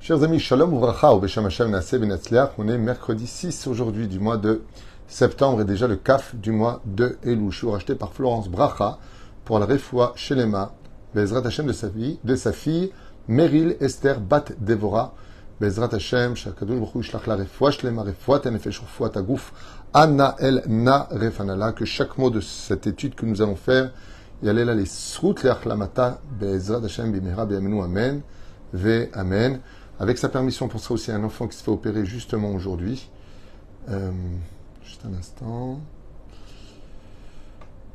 Chers amis, Shalom Uvracha, ou Beshem Hashem Naaseh Benatzliach. On est mercredi 6 aujourd'hui du mois de septembre et déjà le Kaf du mois de Elul. Je suis racheté par Florence Bracha pour la Refoua Shelema, Bezrat Hashem de sa fille Meryl Esther Bat Devora. Bezrat Hashem, Shakadosh Baruch Hu Yishlach la Refoua Shelema, Refoua Tenefesh, Refoua Tagouf, Anna El Na Refanala. Que chaque mot de cette étude que nous allons faire, Yalela les Srout Leachlamata, Bezrat Hashem Bimera Be'amenu Amen, Ve Amen. Avec sa permission, on pensera aussi à un enfant qui se fait opérer justement aujourd'hui. Juste un instant.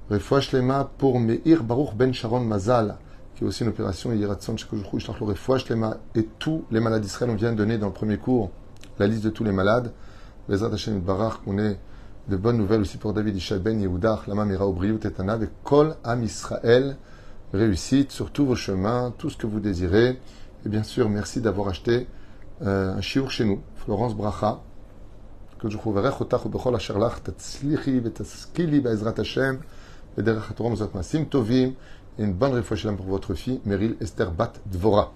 Refoua Shlema pour Meir Baruch Ben Sharon Mazal, qui est aussi une opération Yiratson Shekojouchou Ishlach lo Refoua Shlema, et tous les malades d'Israël. On vient de donner dans le premier cours la liste de tous les malades. Bezrat Hashem Yitbarach, qu'on ait de bonnes nouvelles aussi pour David Ishai Ben Yehuda, Lama Mira Obriut Etana, avec Kol Am Israël, réussite sur tous vos chemins, tout ce que vous désirez. Et bien sûr, merci d'avoir acheté un chiour chez nous, Florence Bracha. Que je vous verrai, bechol asher lach, tatzlichi vetaskili be'ezrat Hashem, v'derech haTorah mezot maasim tovim, et une bonne refoua shelem pour votre fille, Meryl Esther Bat Dvora.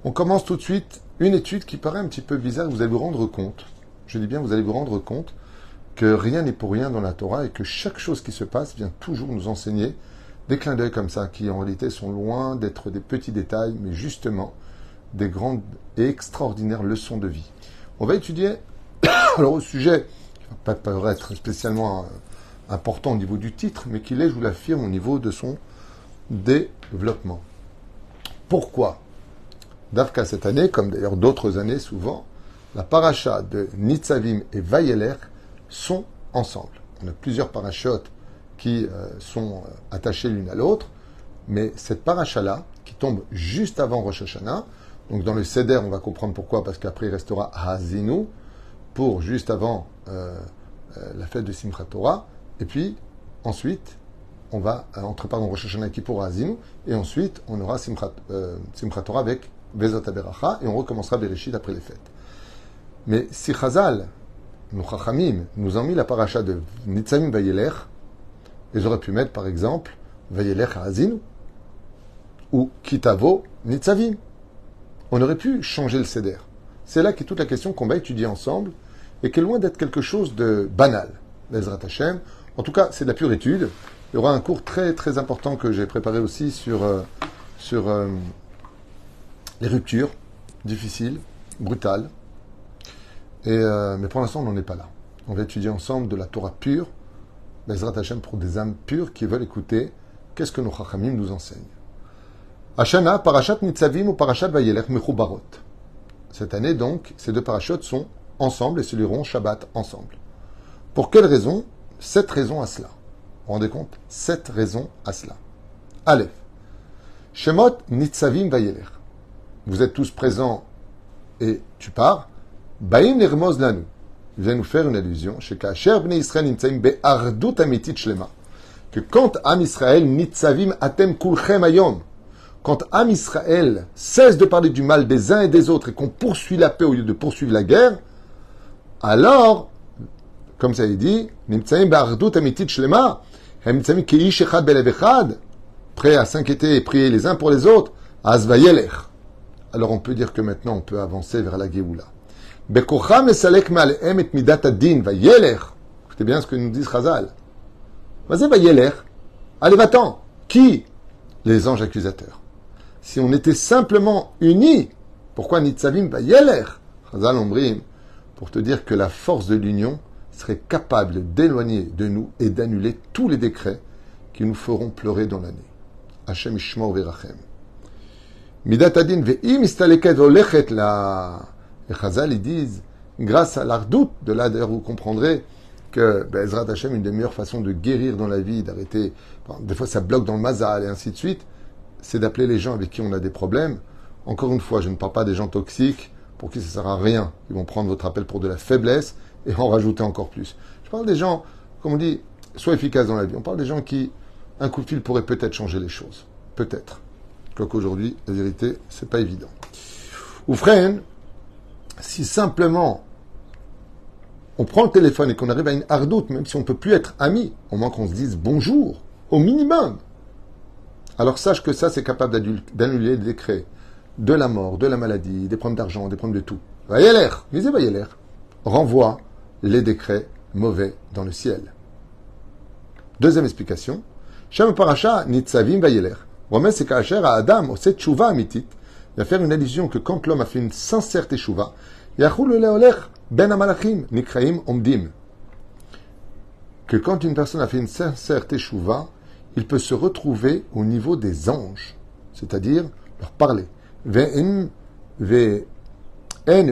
On commence tout de suite une étude qui paraît un petit peu bizarre. Vous allez vous rendre compte, je dis bien, vous allez vous rendre compte que rien n'est pour rien dans la Torah et que chaque chose qui se passe vient toujours nous enseigner des clins d'œil comme ça, qui en réalité sont loin d'être des petits détails, mais justement des grandes et extraordinaires leçons de vie. On va étudier alors au sujet qui ne va pas paraître spécialement important au niveau du titre, mais qui l'est, je vous l'affirme, au niveau de son développement. Pourquoi Davka cette année, comme d'ailleurs d'autres années souvent, la paracha de Nitzavim et Vayeler sont ensemble. On a plusieurs parachutes qui sont attachées l'une à l'autre, mais cette paracha-là, qui tombe juste avant Rosh Hashanah, donc dans le Seder, on va comprendre pourquoi, parce qu'après il restera Hazinu, pour juste avant la fête de Simchat Torah, et puis ensuite, on va entrer dans Rosh Hashanah qui pour Hazinu, et ensuite on aura Simchat Torah avec Vezot HaBeracha, et on recommencera Bereshit après les fêtes. Mais si Chazal, nos Chachamim, nous ont mis la paracha de Nitzavim Vayeler, ils auraient pu mettre par exemple Vayeler Hazinu, ou Kitavo Nitzavim. On aurait pu changer le Seder. C'est là qu'est toute la question qu'on va étudier ensemble et qui est loin d'être quelque chose de banal. Bezrat Hashem. En tout cas, c'est de la pure étude. Il y aura un cours très très important que j'ai préparé aussi sur les ruptures difficiles, brutales. Mais pour l'instant, on n'en est pas là. On va étudier ensemble de la Torah pure, Bezrat Hashem, pour des âmes pures qui veulent écouter qu'est-ce que nos Chachamim nous enseignent. Hashana, Parashat Nitzavim ou Parashat Vayelech Mechubarot. Cette année, donc, ces deux parachutes sont ensemble et se liront Shabbat ensemble. Pour quelle raison 7 raisons à cela. Vous vous rendez compte 7 raisons à cela. Aleph. Shemot Nitzavim Vayelech. Vous êtes tous présents et tu pars. Baim Nirmoz Lanu. Il vient nous faire une allusion. Chez Kasher Bnei Israël Nitzavim Be'ardut Amitit Shlema. Que quand Am Israël Nitzavim Atem Kulchem Ayom. Quand Am Israël cesse de parler du mal des uns et des autres et qu'on poursuit la paix au lieu de poursuivre la guerre, alors, comme ça est dit, prêts à s'inquiéter et prier les uns pour les autres, alors on peut dire que maintenant on peut avancer vers la Géoula. Écoutez bien ce que nous dit Chazal. Allez, va-t'en. Qui? Les anges accusateurs. Si on était simplement unis, pourquoi Nitzavim Vayeler? Chazal Ombrim, pour te dire que la force de l'union serait capable d'éloigner de nous et d'annuler tous les décrets qui nous feront pleurer dans l'année. Hashem Ishmor Verachem. Midat Adin ve'im istaleket olechet la. Et Chazal, ils disent, grâce à l'ardout, de là d'ailleurs vous comprendrez que Bezrat Hashem, une des meilleures façons de guérir dans la vie, d'arrêter, des fois ça bloque dans le mazal et ainsi de suite, c'est d'appeler les gens avec qui on a des problèmes. Encore une fois, je ne parle pas des gens toxiques pour qui ça ne sert à rien. Ils vont prendre votre appel pour de la faiblesse et en rajouter encore plus. Je parle des gens, comme on dit, soient efficaces dans la vie. On parle des gens qui, un coup de fil pourrait peut-être changer les choses. Peut-être. Quoique aujourd'hui, la vérité, c'est pas évident. Ou frère, si simplement on prend le téléphone et qu'on arrive à une hardoute, même si on ne peut plus être amis, au moins qu'on se dise bonjour, au minimum, alors sache que ça, c'est capable d'annuler les décrets de la mort, de la maladie, des problèmes d'argent, des problèmes de tout. Vayeler, lisez Vayeler, renvoie les décrets mauvais dans le ciel. Deuxième explication. Shem Parasha Nitzavim Vayeler. Romain c'est qu'Acher à Adam, au set Tchouva Amitit, il va faire une allusion que quand l'homme a fait une sincère Teshuva, Yachul Leoler Ben Amalachim Nikraim Omdim. Que quand une personne a fait une sincère Teshuva, il peut se retrouver au niveau des anges, c'est-à-dire leur parler. Ve'en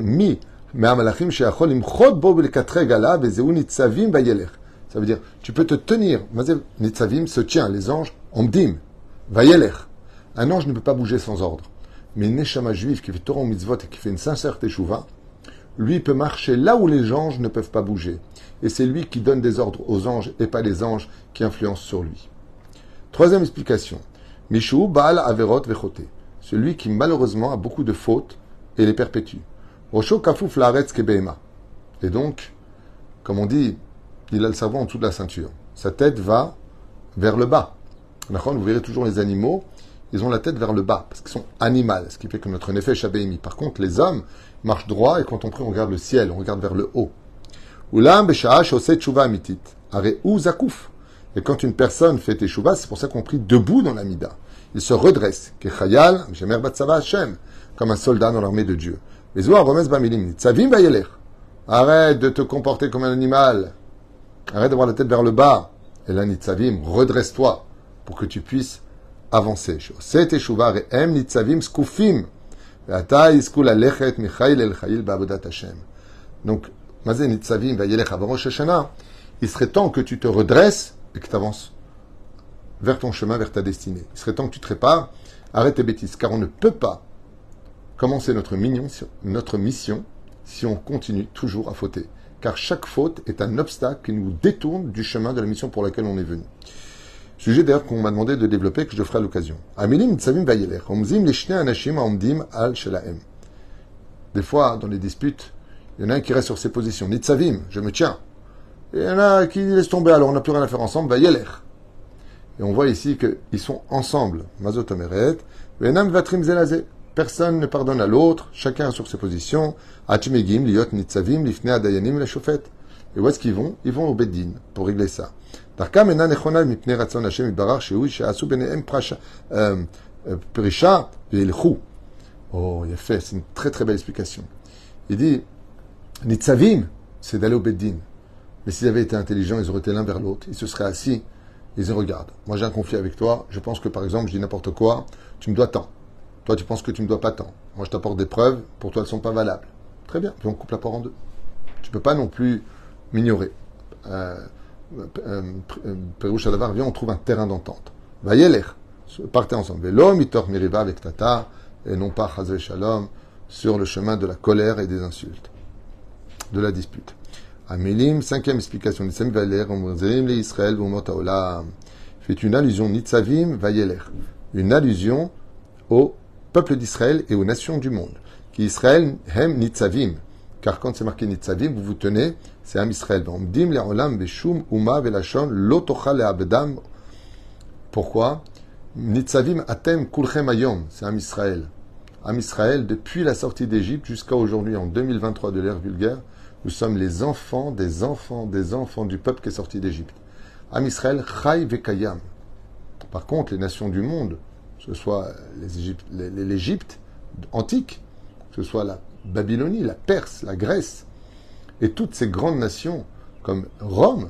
mi me'amalachim she'achol imchod bo b'lekatre gala be'zeu nitzavim vayeler. Ça veut dire, tu peux te tenir. Nitzavim se tient, les anges, omdim, vayeler. Un ange ne peut pas bouger sans ordre. Mais une neshama juif qui fait Torah ou mitzvot et qui fait une sincère teshuva, lui peut marcher là où les anges ne peuvent pas bouger. Et c'est lui qui donne des ordres aux anges et pas les anges qui influencent sur lui. Troisième explication. Mishu Baal Averot Vechote. Celui qui malheureusement a beaucoup de fautes et les perpétue. Rosho Kafouf Laaretz Kebehema. Et donc, comme on dit, il a le cerveau en dessous de la ceinture. Sa tête va vers le bas. Vous verrez toujours les animaux, ils ont la tête vers le bas, parce qu'ils sont animaux, ce qui fait que notre nefesh abéimi. Par contre, les hommes marchent droit et quand on prie, on regarde le ciel, on regarde vers le haut. Ulam Besha'a Shosei Tshuva Amitit. Are ou Zakouf. Et quand une personne fait teshuva, c'est pour ça qu'on prie debout dans la mida. Il se redresse. Kechayal, Shemer Batsava Hashem, comme un soldat dans l'armée de Dieu. Mais Zohar Romes Bamilim, Nitzavim Vayeler. Arrête de te comporter comme un animal. Arrête d'avoir la tête vers le bas. Et là, Nitzavim, redresse-toi pour que tu puisses avancer. C'est teshuva re'em Nitzavim skufim. Ve'ata iskul alechet michail el chayil ba'avodat Hashem. Donc, Mazé Nitzavim Vayeler avant Rosh Hashanah, il serait temps que tu te redresses et que tu avances vers ton chemin, vers ta destinée. Il serait temps que tu te répares, arrête tes bêtises, car on ne peut pas commencer notre mission si on continue toujours à fauter. Car chaque faute est un obstacle qui nous détourne du chemin de la mission pour laquelle on est venu. Sujet d'ailleurs qu'on m'a demandé de développer, que je ferai à l'occasion. Aminim Nitzavim Vayeler, Omzim Leshne Anashim Omdim Al Shelahem. Des fois, dans les disputes, il y en a un qui reste sur ses positions. Nitzavim, je me tiens. Et il y en a qui laissent tomber, alors on n'a plus rien à faire ensemble, Vayeler. Et on voit ici qu'ils sont ensemble. Mazot Omeret, Venam Vatrim Zelazé. Personne ne pardonne à l'autre, chacun sur ses positions. Achmegim, Liot Nitzavim, Lifne Adayanim, la Shofet. Et où est-ce qu'ils vont? Ils vont au Beddin pour régler ça. Darka Mena Nechona Mipne Ratzon Hashem Ibarach Shehui Sheasu Benehem Perisha Veilchou. Oh, il a fait, c'est une très très belle explication. Il dit, Nitzavim, c'est d'aller au Beddin. Mais s'ils avaient été intelligents, ils auraient été l'un vers l'autre. Ils se seraient assis, ils se regardent. Moi, j'ai un conflit avec toi. Je pense que, par exemple, je dis n'importe quoi. Tu me dois tant. Toi, tu penses que tu me dois pas tant. Moi, je t'apporte des preuves. Pour toi, elles sont pas valables. Très bien. Puis on coupe la porte en deux. Tu peux pas non plus m'ignorer. Perouche Adavar, viens, on trouve un terrain d'entente. Vayeler. Partez ensemble. Velo, mitor miriva avec tata. Et non pas chazé shalom. Sur le chemin de la colère et des insultes. De la dispute. Amélim, cinquième explication. Nitzavim Vayeler, Omzim le Israël, Vumot Haolam. Fait une allusion, Nitzavim Vayeler. Une allusion au peuple d'Israël et aux nations du monde. Qui Israël, Hem Nitzavim. Car quand c'est marqué Nitzavim, vous vous tenez, c'est Ham Israël. Omdim le Olam, Beshum, Uma, Velashon, Lotocha le Abedam. Pourquoi? Nitzavim Atem Kulchem Ayom. C'est Ham Israël. Ham Israël, depuis la sortie d'Égypte jusqu'à aujourd'hui, en 2023 de l'ère vulgaire, nous sommes les enfants des enfants des enfants du peuple qui est sorti d'Égypte. Am Israël, Chai Vekayam. Par contre, les nations du monde, que ce soit l'Égypte antique, que ce soit la Babylonie, la Perse, la Grèce, et toutes ces grandes nations, comme Rome,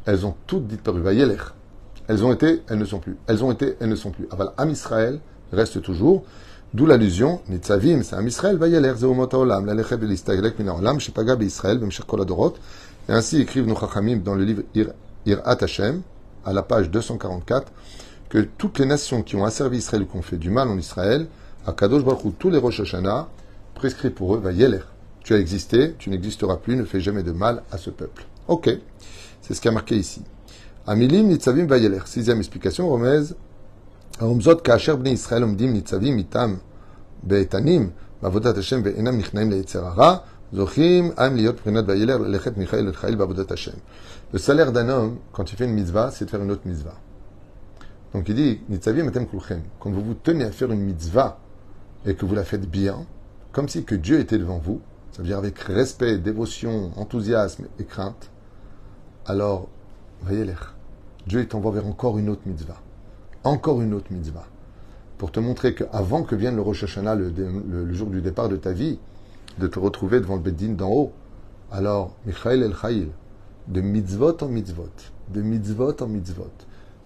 elles ont toutes disparu. Vayeler. Elles ont été, elles ne sont plus. Elles ont été, elles ne sont plus. Aval Am Israël reste toujours. D'où l'allusion, Nitzavim, c'est Am Israël, Vayeler, Zeumot Haolam, Lalechet Velistaglek Min Haolam, Shepaga Israël, Bemshech Kol Adorot. Et ainsi écrivent nos Chachamim dans le livre Irat Hashem, à la page 244, que toutes les nations qui ont asservi Israël ou qui ont fait du mal en Israël, à Kadosh Baruch Hu, tous les Rosh Hashanah, prescrit pour eux, Vayeler. Tu as existé, tu n'existeras plus, ne fais jamais de mal à ce peuple. Ok, c'est ce qui a marqué ici. Amilim Nitzavim Vayeler. Sixième explication, Romez. Romzot Kaasher Bnei Israël Omdim Nitzavim Itam Be'etanim Ba'avodat Hashem Ve'enam Nichnaim Le'etzer Hara Zochim Am Liot Prinat Vayeler Lechet Michael et Chayil Ba'avodat Hashem. Le salaire d'un homme, quand il fait une mitzvah, c'est de faire une autre mitzvah. Donc il dit Nitzavim Atem Kulchem. Quand vous vous tenez à faire une mitzvah, et que vous la faites bien, comme si que Dieu était devant vous, ça veut dire avec respect, dévotion, enthousiasme et crainte, alors, voyez l'air. Dieu t'envoie vers encore une autre mitzvah. Encore une autre mitzvah. Pour te montrer qu'avant que vienne le Rosh Hashanah, le jour du départ de ta vie, de te retrouver devant le Beddin d'en haut, alors, Michael El Chayil, de mitzvot en mitzvot, de mitzvot en mitzvot,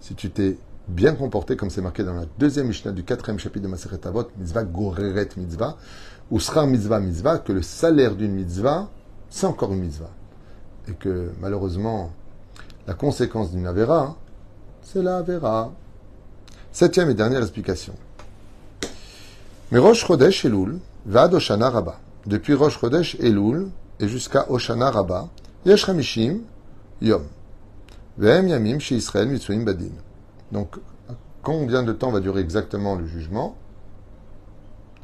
si tu t'es bien comporté, comme c'est marqué dans la deuxième Mishnah du 4e chapitre de Masechet Avot, mitzvah goreret mitzvah, ou sera mitzvah mitzvah, que le salaire d'une mitzvah, c'est encore une mitzvah. Et que, malheureusement, la conséquence d'une Avera, c'est la Avera. Septième et dernière explication. Mais Rosh Chodesh Elul, Vad Oshana Rabba. Depuis Rosh Chodesh Elul et jusqu'à Oshana Rabba, Yesh Hamishim Yom. Ve'em Yamim She Israël Mitzuim Badin. Donc, combien de temps va durer exactement le jugement?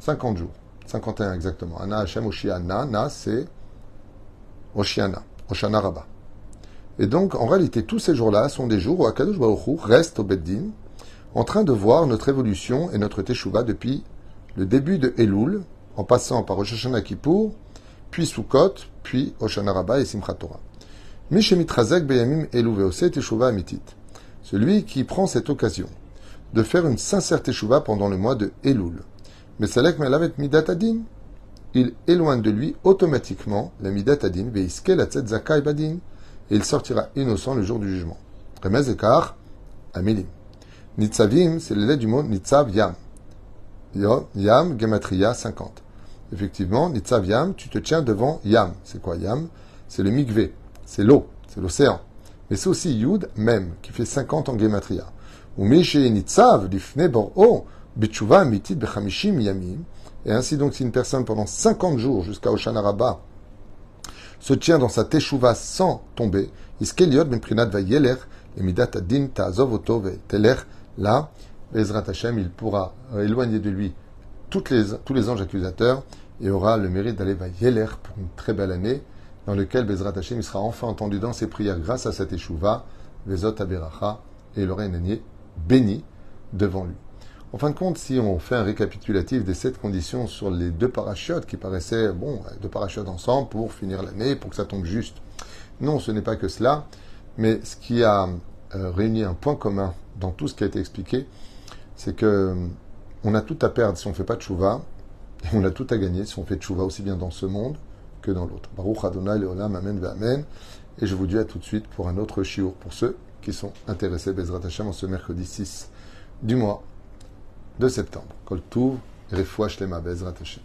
50 jours. 51 exactement. Ana Hashem Oshiana. Na, c'est Oshiana. Oshana Rabba. Et donc, en réalité, tous ces jours-là sont des jours où Akadosh Baruch Hu reste au Beddin, en train de voir notre évolution et notre Teshuvah depuis le début de Elul, en passant par Rosh Hashanah Kippour, puis Sukkot, puis Oshana Rabba et Simchat Torah. Mishemitrazek beyamim elu veose Teshuvah amitit. Celui qui prend cette occasion de faire une sincère Teshuvah pendant le mois de Elul. Mais Salek melavet midat adin. Il éloigne de lui automatiquement la midat adin veiske la tzet zakai badin. Et il sortira innocent le jour du jugement. Remez ekar, amilim. Nitzavim, c'est le lait du mot Nitzav Yam. Yam, Gematria 50. Effectivement, Nitzav Yam, tu te tiens devant Yam. C'est quoi Yam? C'est le mikvé, c'est l'eau, c'est l'océan. Mais c'est aussi Yud, même, qui fait 50 en Gematria. Ou Mishe Nitzav, Lifne Bor'o, Bitshuva Mitit Bechamishim Yamim. Et ainsi donc, si une personne pendant 50 jours jusqu'à Oshana Rabba se tient dans sa teshuva sans tomber, Iskeliot ben prinat va yeler, et midat adin ta'azov oto ve teler, là, Ezrat Hashem, il pourra éloigner de lui tous les anges accusateurs et aura le mérite d'aller va yeler pour une très belle année, dans lequel Bezrat Hashem, il sera enfin entendu dans ses prières grâce à sa teshuva, Vezot Aberacha, et il aura une année bénie devant lui. En fin de compte, si on fait un récapitulatif des 7 conditions sur les 2 parachutes qui paraissaient, 2 parachutes ensemble pour finir l'année, pour que ça tombe juste. Non, ce n'est pas que cela, mais ce qui a réuni un point commun dans tout ce qui a été expliqué, c'est que on a tout à perdre si on ne fait pas de tchouva, et on a tout à gagner si on fait de tchouva aussi bien dans ce monde que dans l'autre. Baruch Adonai Leolam, Amen Ve'Amen. Et je vous dis à tout de suite pour un autre shiur, pour ceux qui sont intéressés, Bezrat Hashem, en ce mercredi 6 du mois de septembre. Kol Tuv, Refoua Shlema, Bezrat Hashem.